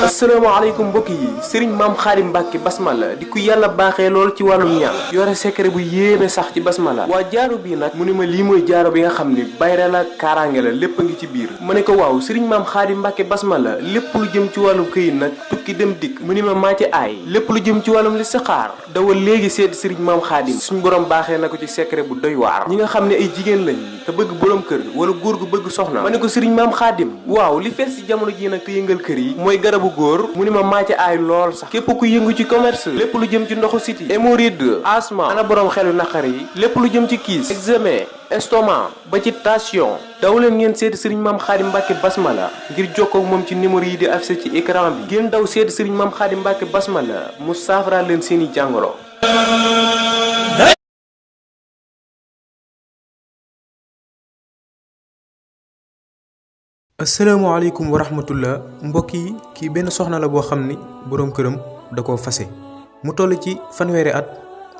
asalaamaaleykum mbokk yi sëriñ maam xaadim mbàkke basmala di ku yàlla baaxee lool ci wàllum ñaan yore secret bu yéeme sax ci basmala waa jaaro bii nag mu ne ma lii mooy jaaro bi nga xam ni bayre la kaaraange la lépp a ngi ci biir ma ne ko waaw sëriñ maam xaadim mbàkke basmala lépp lu jëm ci wàllum këyit nag tukki dem dikk mu ni ma maa ci aay lépp lu jëm ci wàllum listixaar dawal léegi seeti sëriñ maam xaadim suñ borom baaxee na ko ci secret bu doy waar ñi nga xam ne ay jigéen lañ te bëgg borom kër wala góor gu bëgg soxna ma ne ko sëriñ maam xaadim waaw li fees ci jamono ji nag te yëngal kër yi mooy garabu góor mu ni ma maa ci aay lool sax képp ku yëngu ci commerce lépp lu jëm ci ndoxu siti hémorroïde asma ana borom xelu naqar yi lépp lu jëm ci kiis examen estomac ba ci tension daw leen ngeen seeti sëriñ maam xaadim mbàkke basmala ngir jokkoo ak moom ci numéro yi di affiché ci écran bi ngeen daw seeti sëriñ maam xaadim mbàkke basmala mu saafara leen seeni jàngoro. asalaamaaleykum wa rahmatullah mbokk yi kii benn soxna la boo xam ni boroom këram da koo fase mu toll ci fanweeri at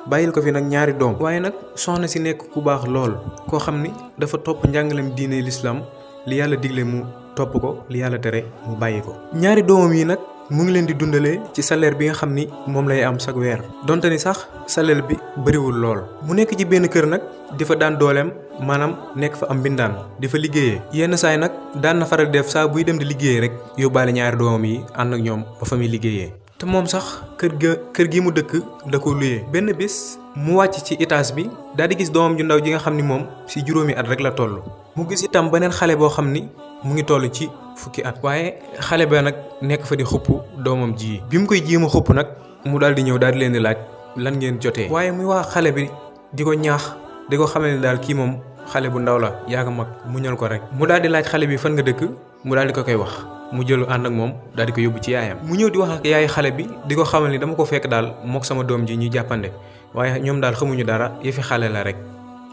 bàyyil ko fi nag ñaari doom waaye nag soxna si nekk ku baax lool koo xam ni dafa topp njàngalem diine lislaam li yàlla digle mu topp ko li yàlla tere mu bàyyi ko ñaari doomam yi nag mu ngi leen di dundalee ci salaire bi nga xam ni moom lay am chaque weer donte ni sax salaire bi bëriwul lool mu nekk ci benn kër nag di fa daan dooleem maanaam nekk fa am mbindaan di fa liggéeyee yenn saay nag daan na faral def saa buy dem di liggéeyee rek yóbbaale ñaari doomam yi ànd ak ñoom ba fa muy liggéeyee te moom sax kër gi mu dëkk da ko luyee benn bis mu wàcc ci étage bi daal di gis doomam ju ndaw ji nga xam ni moom si juróomi at rek la toll mu gis itam beneen xale boo xam ni mu ngi toll ci fukki at waaye xale ba nag nekk fa di xupp doomam ji bi mu koy jéem a xupp nag mu daal di ñëw daal di leen di laaj lan ngeen jotee waaye muy wax xale bi di ko ñaax di ko xamal ni daal kii moom xale bu ndaw la yaa mag muñal ko rek mu daal di laaj xale bi fan nga dëkk mu daal di ko koy wax mu jëlu ànd ak moom daal di ko yóbbu ci yaayam mu ñëw di wax ak yaay xale bi di ko xamal ni dama ko fekk daal mook sama doom ji ñuy jàppande waaye ñoom daal xamuñu dara yëfi xale la rek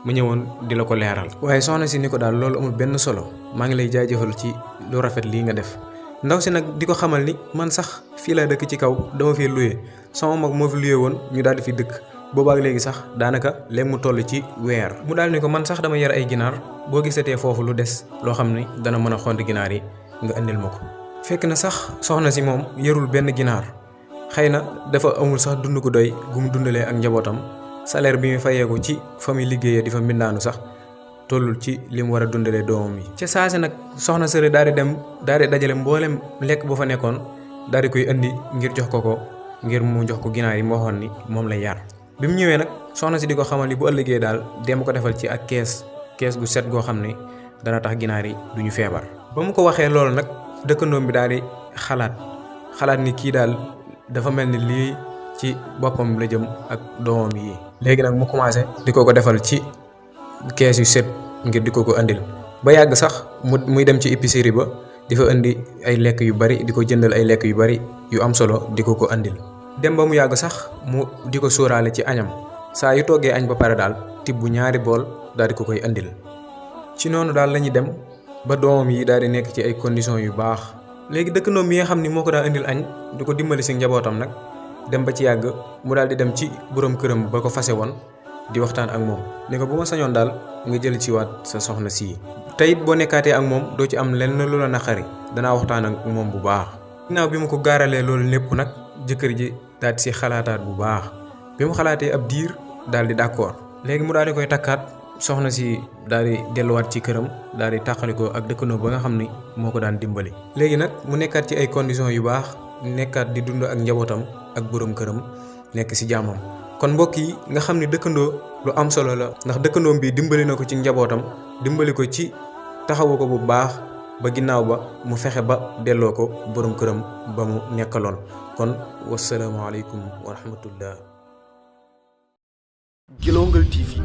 mu ñëwoon di la ko leeral waaye soxna si ni ko daal loolu amul benn solo maa ngi lay jaajëfal ci lu rafet lii nga def ndaw si nag di ko xamal ni man sax fii laa dëkk ci kaw dama fi luye sama mag moo fi luye woon ñu daal di fi dëkk boobaak léegi sax daanaka léegi mu toll ci weer mu daal ni ko man sax dama yar ay ginaar boo gisatee foofu lu des loo xam ni dana mën a xont ginaar yi nga indil ma ko fekk na sax soxna si moom yarul benn ginaar xëy na dafa amul sax dund gu doy gu mu dundalee ak njabootam salaire bi muy fayeeku ci fa muy liggéeyee di fa mbindaanu sax tollul ci li mu war a dundalee doomam yi ca saasi nag soxna sëre daal di dajale mboolem lekk bu fa nekkoon daal di koy indi ngir jox ko ngir mu jox ko ginaar yi mu waxoon ni moom lay yar bi mu ñëwee nag soxna si di ko xamal ni bu ëllëgee daal dem ko defal ci ak kees gu set goo xam ne dana tax ginaar yi duñu feebar ba mu ko waxee loolu nag dëkkandoom bi daal di xalaat ni kii daal dafa mel ni lii ci boppam la jëm ak doomam yi léegi nag mu commencé di ko defal ci kees yu set ngir di ko andil ba yàgg sax muy dem ci épicerie ba di fa indi ay lekk yu bari di ko jëndal ay lekk yu bari yu am solo di ko andil dem ba mu yàgg sax mu di ko sóoraale ci añam saa yu toggee añ ba pare daal tibb bu ñaari bool daal di ko koy andil ci noonu daal la ñuy dem ba doomam yi daal di nekk ci ay conditions yu baax léegi dëkkandoom bi nga xam ni moo ko daa indil añ di ko dimbali si njabootam nag dem ba ci yàgg mu daal di dem ci borom këram ba ko fase woon di waxtaan ak moom ne ko bu ma sañoon daal nga jël ci waat sa soxna sii te it boo nekkaatee ak moom doo ci am lenn lu la naqari danaa waxtaan ak moom bu baax. ginnaaw bi mu ko gaaralee loolu lépp nag jëkkër ji daal di si xalaataat bu baax bi mu xalaatee ab diir daal di d'accord léegi mu daal di koy takkaat soxna si daal di delluwaat ci këram daal di tàqalikoo ak dëkkandoo ba nga xam ni moo ko daan dimbali. léegi nag mu nekkaat ci ay conditions yu baax nekkaat di dund ak njabootam ak borom këram nekk ci jàmmam kon mbokk yi nga xam ni dëkkandoo lu am solo la ndax dëkkandoom bi dimbali na ko ci njabootam dimbali ko ci taxawu ko bu baax ba ginnaaw ba mu fexe ba delloo ko borom këram ba mu nekkaloon kon wasalaamaaleykum wa rahmatullah. Guelongal TV